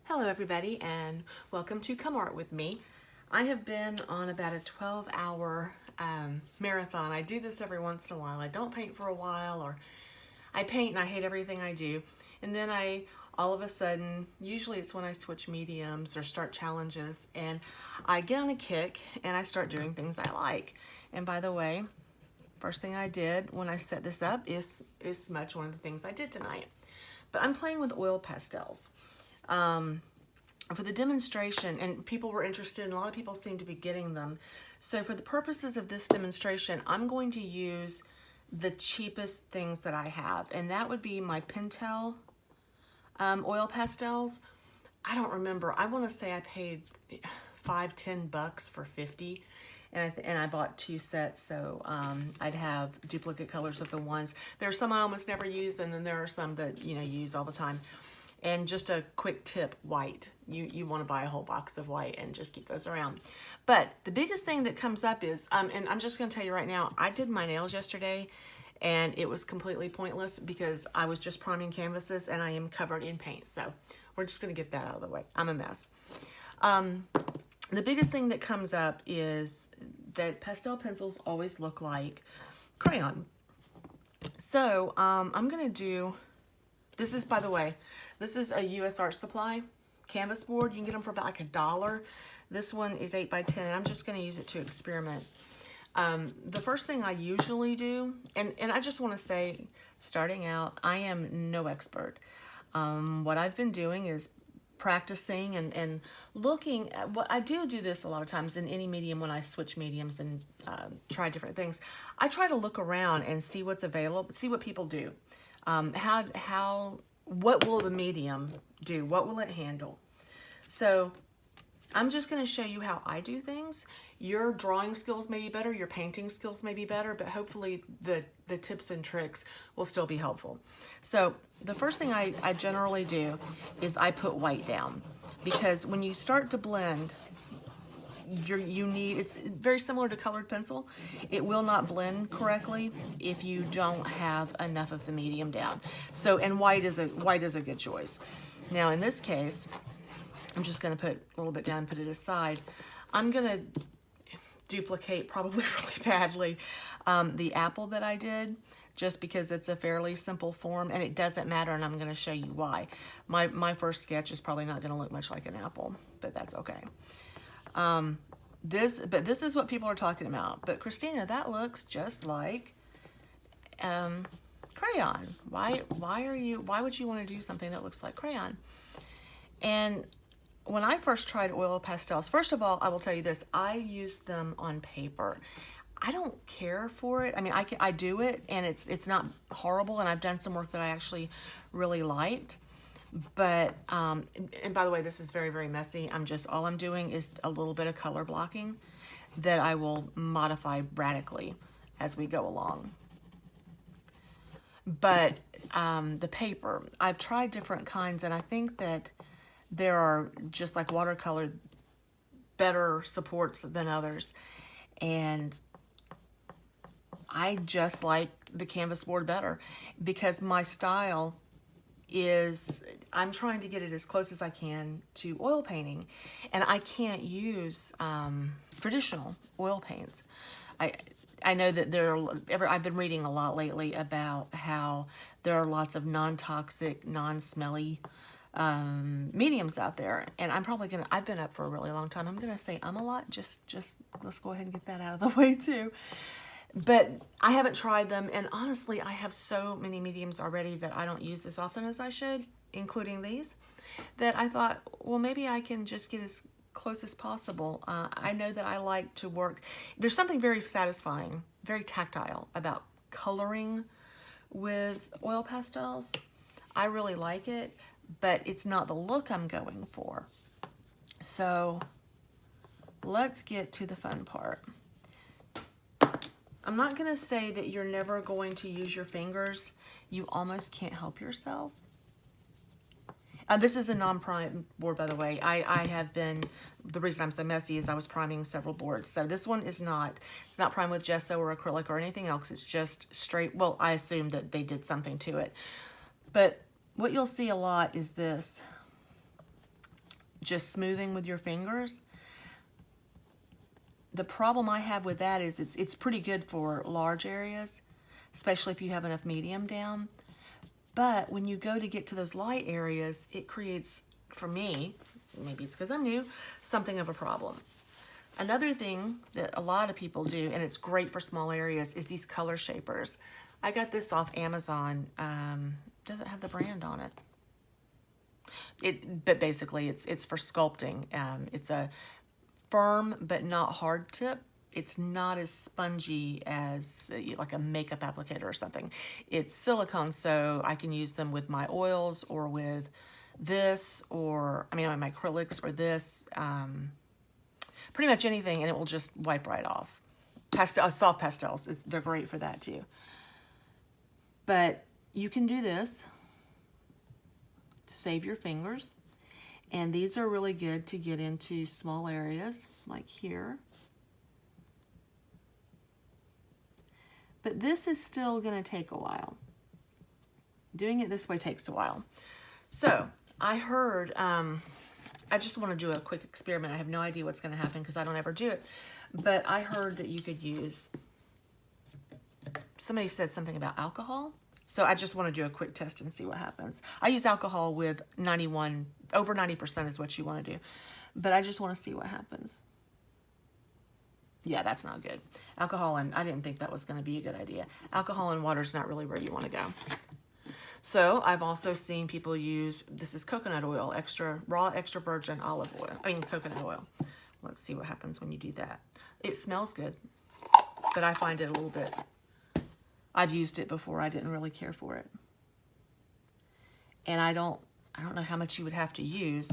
Hello everybody and welcome to Come Art With Me. I have been on about a 12-hour marathon. I do this every once in a while. I don't paint for a while, or I paint and I hate everything I do. And then all of a sudden, usually it's when I switch mediums or start challenges, and I get on a kick and I start doing things I like. And by the way, first thing I did when I set this up is smudge one of the things I did tonight. But I'm playing with oil pastels. For the demonstration, and people were interested, and a lot of people seem to be getting them. So for the purposes of this demonstration, I'm going to use the cheapest things that I have, and that would be my Pentel oil pastels. I don't remember. I want to say I paid $5-10 for 50. And I bought 2 sets, so I'd have duplicate colors of the ones. There are some I almost never use, and then there are some that use all the time. And just a quick tip, white. You want to buy a whole box of white and just keep those around. But the biggest thing that comes up is, and I'm just going to tell you right now, I did my nails yesterday, and it was completely pointless because I was just priming canvases and I am covered in paint. So we're just going to get that out of the way. I'm a mess. The biggest thing that comes up is that pastel pencils always look like crayon. So I'm going to do, this is, by the way, this is a US Art Supply canvas board. You can get them for about like $1. This one is 8 by 10, and I'm just going to use it to experiment. The first thing I usually do, and I just want to say, starting out, I am no expert. What I've been doing is practicing and looking at what I do this a lot of times in any medium. When I switch mediums and try different things, I try to look around and see what's available, see what people do. What will the medium do? What will it handle? So I'm just going to show you how I do things. Your drawing skills may be better, your painting skills may be better, but hopefully the tips and tricks will still be helpful. So the first thing I generally do is I put white down, because when you start to blend, it's very similar to colored pencil. It will not blend correctly if you don't have enough of the medium down. So, and white is a good choice. Now in this case, I'm just going to put a little bit down and put it aside. I'm going to duplicate, probably really badly, the apple that I did, just because it's a fairly simple form and it doesn't matter, and I'm going to show you why. My first sketch is probably not going to look much like an apple, but that's okay. This is what people are talking about. But Christina, that looks just like crayon. Why would you want to do something that looks like crayon? And when I first tried oil pastels, first of all, I will tell you this, I used them on paper. I don't care for it. I mean, I do it, and it's not horrible, and I've done some work that I actually really liked. But, and by the way, this is very, very messy. All I'm doing is a little bit of color blocking that I will modify radically as we go along. But the paper, I've tried different kinds, and I think that there are, just like watercolor, better supports than others. And I just like the canvas board better, because my style is, I'm trying to get it as close as I can to oil painting, and I can't use traditional oil paints. I know that I've been reading a lot lately about how there are lots of non-toxic, non-smelly mediums out there, and I've been up for a really long time. I'm gonna say a lot, just let's go ahead and get that out of the way too. But I haven't tried them, and honestly, I have so many mediums already that I don't use as often as I should, including these, that I thought, well, maybe I can just get as close as possible. I know that I like to work. There's something very satisfying, very tactile about coloring with oil pastels. I really like it, but it's not the look I'm going for. So let's get to the fun part. I'm not going to say that you're never going to use your fingers. You almost can't help yourself. This is a non-prime board, by the way. I have been, the reason I'm so messy is I was priming several boards. So this one is not, it's not primed with gesso or acrylic or anything else. It's just straight, well, I assume that they did something to it. But what you'll see a lot is this. just smoothing with your fingers. The problem I have with that is it's pretty good for large areas, especially if you have enough medium down. But when you go to get to those light areas, it creates, for me, maybe it's because I'm new, something of a problem. Another thing that a lot of people do, and it's great for small areas, is these color shapers. I got this off Amazon. Doesn't have the brand on it. But basically, it's for sculpting. It's a firm but not hard tip. It's not as spongy as like a makeup applicator or something. It's silicone, so I can use them with my oils or with this, or I mean my acrylics or this. Pretty much anything, and it will just wipe right off. Soft pastels, they're great for that too. But you can do this to save your fingers. And these are really good to get into small areas, like here. But this is still gonna take a while. Doing it this way takes a while. So, I heard, I just want to do a quick experiment. I have no idea what's going to happen because I don't ever do it. But I heard that you could use, somebody said something about alcohol. So I just want to do a quick test and see what happens. I use alcohol with over 90% is what you want to do. But I just want to see what happens. Yeah, that's not good. Alcohol, and I didn't think that was going to be a good idea. Alcohol and water is not really where you want to go. So I've also seen people use, this is coconut oil, raw extra virgin olive oil. I mean coconut oil. Let's see what happens when you do that. It smells good, but I find it a little bit, I've used it before, I didn't really care for it. And I don't know how much you would have to use.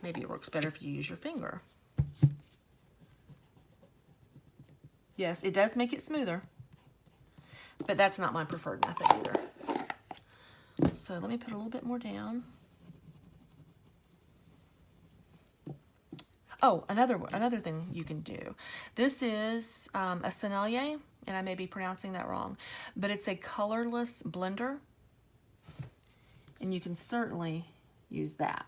Maybe it works better if you use your finger. Yes, it does make it smoother, but that's not my preferred method either. So let me put a little bit more down. Oh, another thing you can do. This is a Sennelier, and I may be pronouncing that wrong, but it's a colorless blender, and you can certainly use that.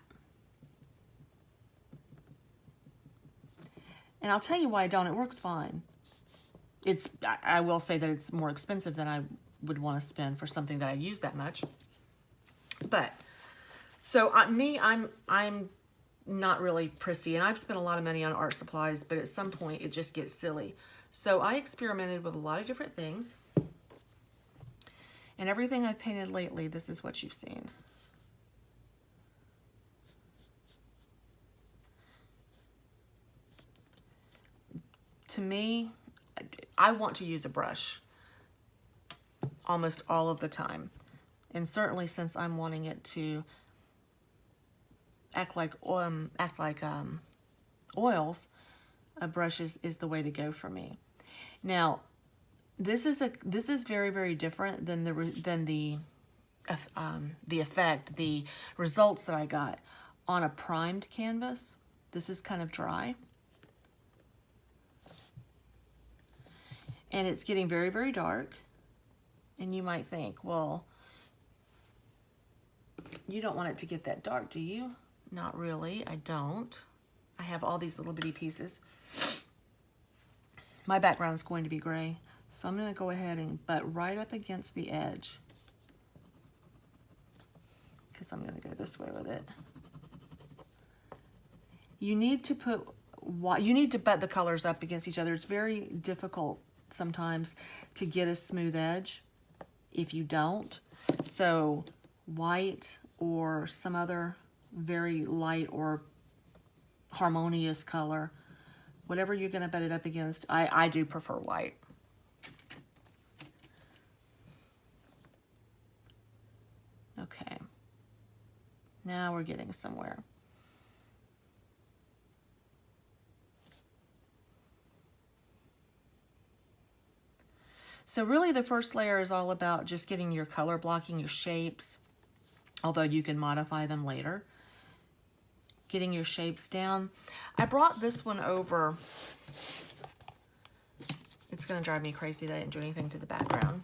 And I'll tell you why I don't. It works fine. I will say that it's more expensive than I would want to spend for something that I use that much. But, so I'm not really prissy, and I've spent a lot of money on art supplies, but at some point it just gets silly. So I experimented with a lot of different things, and everything I've painted lately, this is what you've seen. To me, I want to use a brush almost all of the time. And certainly since I'm wanting it to act like oils, a brush is the way to go for me. Now, this is very, very different than the effect, the results that I got on a primed canvas. This is kind of dry. And it's getting very, very dark. And you might think, well, you don't want it to get that dark, do you? Not really, I don't. I have all these little bitty pieces. My background's going to be gray, so I'm gonna go ahead and butt right up against the edge, because I'm gonna go this way with it. You need to butt the colors up against each other. It's very difficult sometimes to get a smooth edge if you don't. So white or some other very light or harmonious color, whatever you're gonna butt it up against. I do prefer white. Okay, now we're getting somewhere. So really the first layer is all about just getting your color blocking, your shapes, although you can modify them later. Getting your shapes down. I brought this one over. It's gonna drive me crazy that I didn't do anything to the background.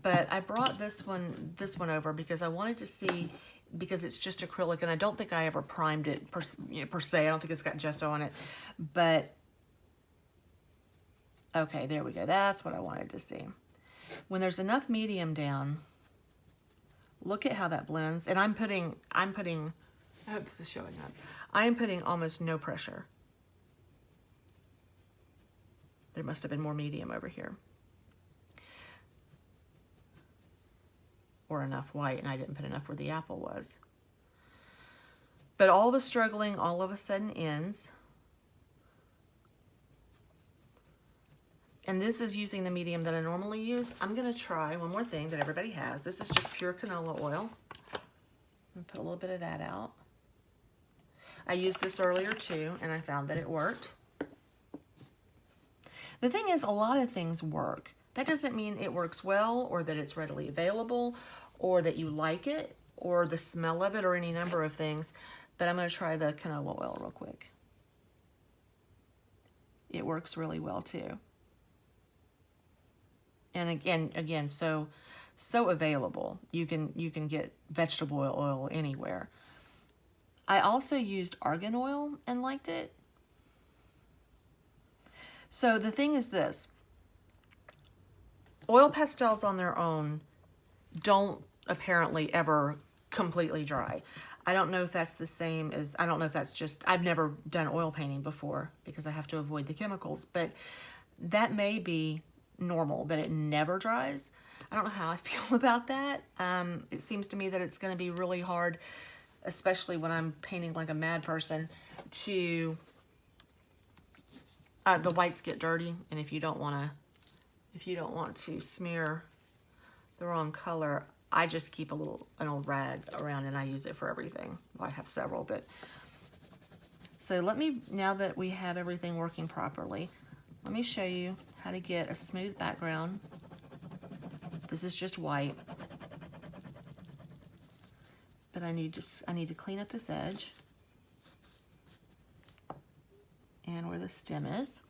But I brought this one over because I wanted to see because it's just acrylic, and I don't think I ever primed it per se. I don't think it's got gesso on it, but okay, there we go. That's what I wanted to see. When there's enough medium down, look at how that blends. And I'm putting, I hope this is showing up. I am putting almost no pressure. There must have been more medium over here. Or enough white, and I didn't put enough where the apple was. But all the struggling all of a sudden ends. And this is using the medium that I normally use. I'm gonna try one more thing that everybody has. This is just pure canola oil. I'm gonna put a little bit of that out. I used this earlier too, and I found that it worked. The thing is, a lot of things work. That doesn't mean it works well, or that it's readily available, or that you like it, or the smell of it, or any number of things. But I'm gonna try the canola oil real quick. It works really well too. And again, so available. You can get vegetable oil anywhere. I also used argan oil and liked it. So the thing is this, oil pastels on their own don't apparently ever completely dry. I don't know if that's the same as, I don't know if that's just, I've never done oil painting before because I have to avoid the chemicals, but that may be normal, that it never dries. I don't know how I feel about that. It seems to me that it's going to be really hard, especially when I'm painting like a mad person, to the whites get dirty, and if you don't want to smear the wrong color, I just keep an old rag around, and I use it for everything. Well, I have several, but so let me, now that we have everything working properly, let me show you how to get a smooth background. This is just white, but I need to clean up this edge and where the stem is.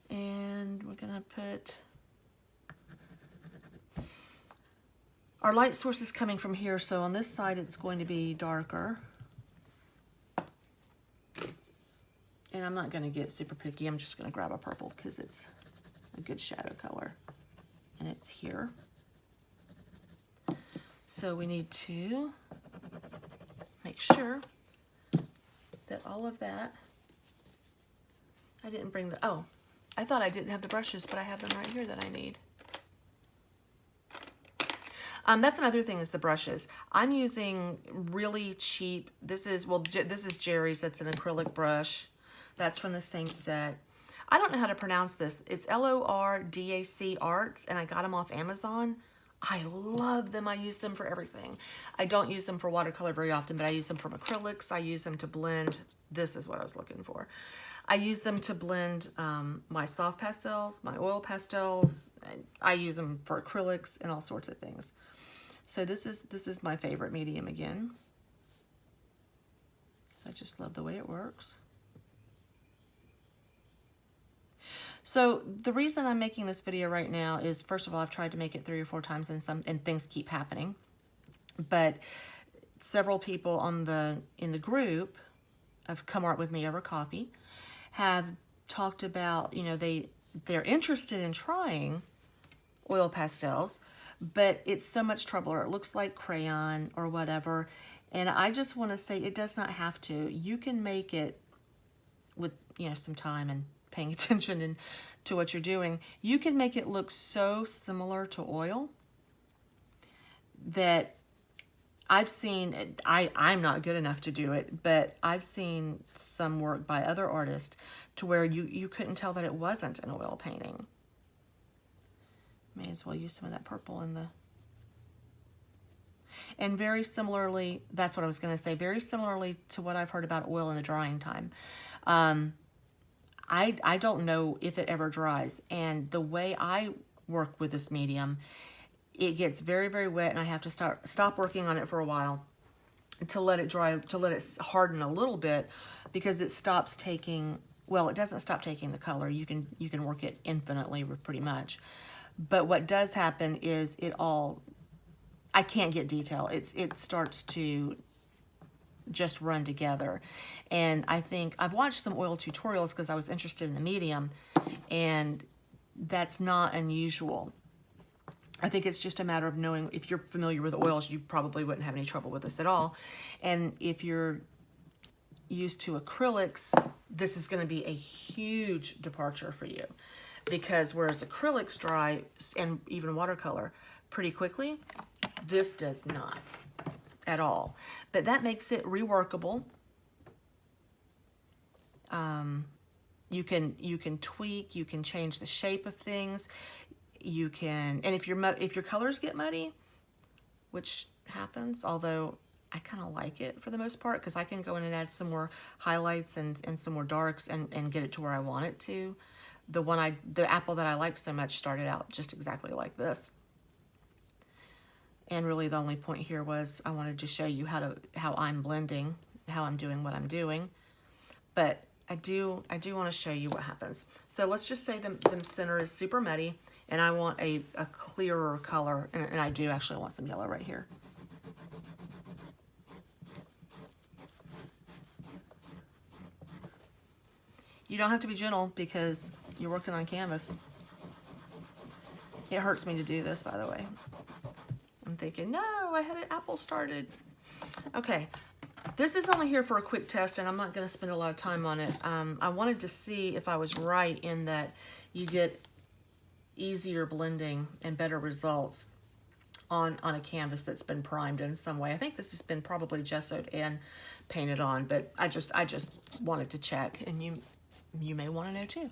And we're gonna put our light source is coming from here, so on this side it's going to be darker. And I'm not gonna get super picky, I'm just gonna grab a purple because it's a good shadow color. And it's here. So we need to make sure that all of that, I didn't bring the, oh, I thought I didn't have the brushes, but I have them right here that I need. That's another thing is the brushes. I'm using really cheap, this is Jerry's, that's an acrylic brush. That's from the same set. I don't know how to pronounce this. It's Lordac Arts, and I got them off Amazon. I love them. I use them for everything. I don't use them for watercolor very often, but I use them for acrylics. I use them to blend. This is what I was looking for. I use them to blend my soft pastels, my oil pastels. I use them for acrylics and all sorts of things. So this is my favorite medium again. I just love the way it works. So the reason I'm making this video right now is, first of all, I've tried to make it 3 or 4 times and things keep happening. But several people in the group of Come Art With Me Over Coffee have talked about, you know, they're interested in trying oil pastels, but it's so much trouble, or it looks like crayon or whatever. And I just want to say it does not have to. You can make it with, you know, some time and paying attention to what you're doing. You can make it look so similar to oil that I've seen, I'm not good enough to do it, but I've seen some work by other artists to where you couldn't tell that it wasn't an oil painting. May as well use some of that purple in the... And very similarly, that's what I was going to say, very similarly to what I've heard about oil in the drying time. I don't know if it ever dries, and the way I work with this medium, it gets very, very wet, and I have to stop working on it for a while to let it dry, to let it harden a little bit, because it stops taking, well, it doesn't stop taking the color. You can work it infinitely pretty much. But what does happen is it all I can't get detail. It starts to just run together. And I think I've watched some oil tutorials because I was interested in the medium, and that's not unusual. I think it's just a matter of knowing. If you're familiar with oils, you probably wouldn't have any trouble with this at all. And if you're used to acrylics, this is going to be a huge departure for you, because whereas acrylics dry, and even watercolor, pretty quickly, this does not at all. But that makes it reworkable. You can tweak, you can change the shape of things. You can, and if your colors get muddy, which happens, although I kind of like it for the most part, because I can go in and add some more highlights and some more darks and get it to where I want it to. The apple that I like so much started out just exactly like this. And really the only point here was I wanted to show you how I'm blending, how I'm doing what I'm doing. But I do want to show you what happens. So let's just say the center is super muddy, and I want a clearer color, and I do actually want some yellow right here. You don't have to be gentle because you're working on canvas. It hurts me to do this, by the way. I'm thinking, no, I had an apple started. Okay, this is only here for a quick test, and I'm not going to spend a lot of time on it. I wanted to see if I was right in that you get easier blending and better results on a canvas that's been primed in some way. I think this has been probably gessoed and painted on, but I just wanted to check, and you may want to know too.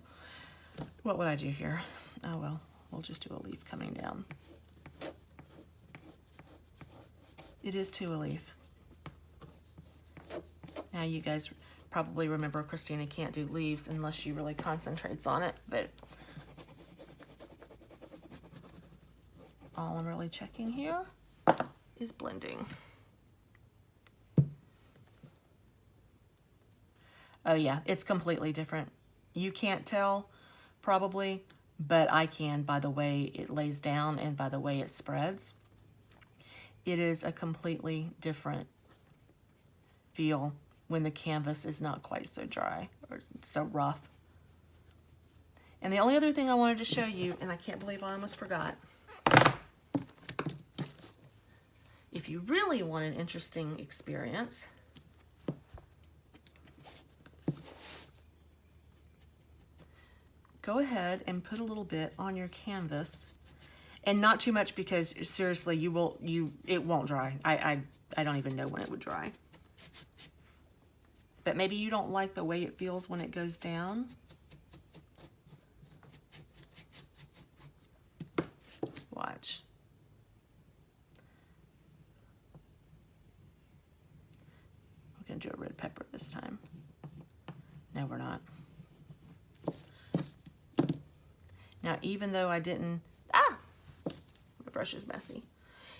What would I do here? Oh well, we'll just do a leaf coming down. It is to a leaf. Now you guys probably remember Christina can't do leaves unless she really concentrates on it, but all I'm really checking here is blending. Oh yeah, it's completely different. You can't tell probably, but I can by the way it lays down and by the way it spreads. It is a completely different feel when the canvas is not quite so dry or so rough. And the only other thing I wanted to show you, and I can't believe I almost forgot, if you really want an interesting experience, go ahead and put a little bit on your canvas, and not too much, because seriously, it won't dry. I don't even know when it would dry. But maybe you don't like the way it feels when it goes down. Watch. We're gonna do a red pepper this time. No, we're not. Now, even though I didn't, my brush is messy.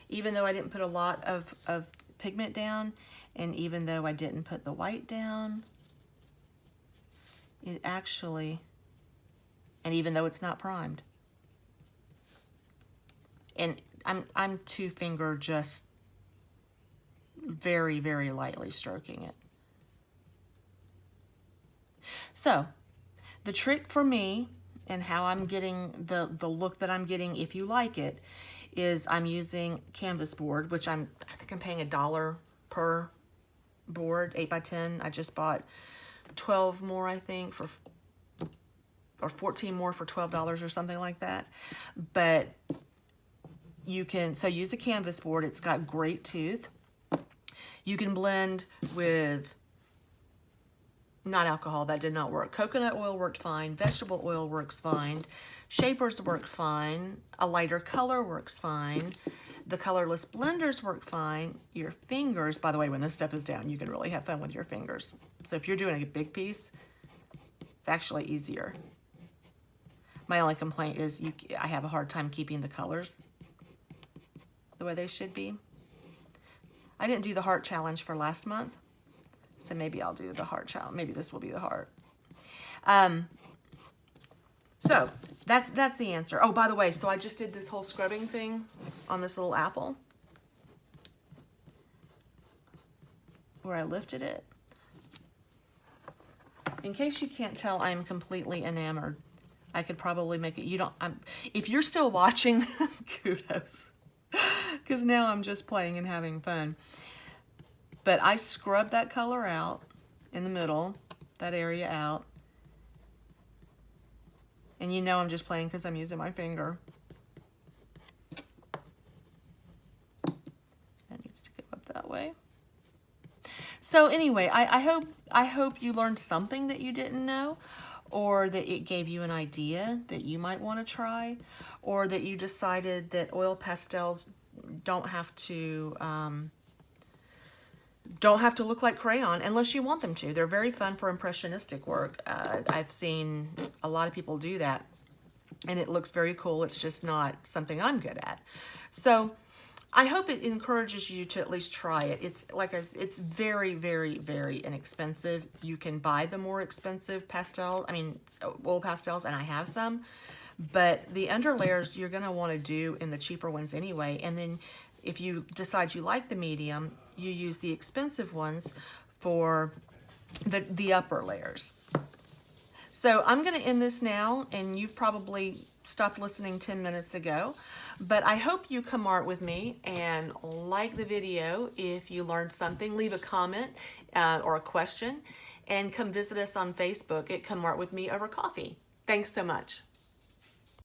Even though I didn't put a lot of pigment down, and even though I didn't put the white down, it actually, and even though it's not primed, and I'm two finger just very, very lightly stroking it. So the trick for me and how I'm getting the look that I'm getting, if you like it, is I'm using canvas board, which I think I'm paying $1 per board, 8x10. I just bought 12 more, I think, or 14 more for $12 or something like that. But you can, so use a canvas board. It's got great tooth. You can blend with, not alcohol, that did not work. Coconut oil worked fine. Vegetable oil works fine. Shapers work fine. A lighter color works fine. The colorless blenders work fine. Your fingers, by the way, when this stuff is down, you can really have fun with your fingers. So if you're doing a big piece, it's actually easier. My only complaint is I have a hard time keeping the colors the way they should be. I didn't do the heart challenge for last month, so maybe I'll do the heart challenge. Maybe this will be the heart. So that's the answer. Oh, by the way, so I just did this whole scrubbing thing on this little apple. where I lifted it. In case you can't tell, I'm completely enamored. I could probably make it, if you're still watching, kudos. Because now I'm just playing and having fun. But I scrubbed that color out in the middle, that area out. And you know I'm just playing because I'm using my finger. That needs to go up that way. So anyway, I hope you learned something that you didn't know, or that it gave you an idea that you might want to try, or that you decided that oil pastels don't have to look like crayon unless you want them to. They're very fun for impressionistic work. I've seen a lot of people do that, and it looks very cool. It's just not something I'm good at. So I hope it encourages you to at least try it. It's very, very, very inexpensive. You can buy the more expensive oil pastels, and I have some. But the underlayers you're going to want to do in the cheaper ones anyway. And then if you decide you like the medium, you use the expensive ones for the upper layers. So I'm going to end this now, and you've probably stopped listening 10 minutes ago. But I hope you come art with me and like the video. If you learned something, leave a comment or a question, and come visit us on Facebook at Come Art With Me Over Coffee. Thanks so much.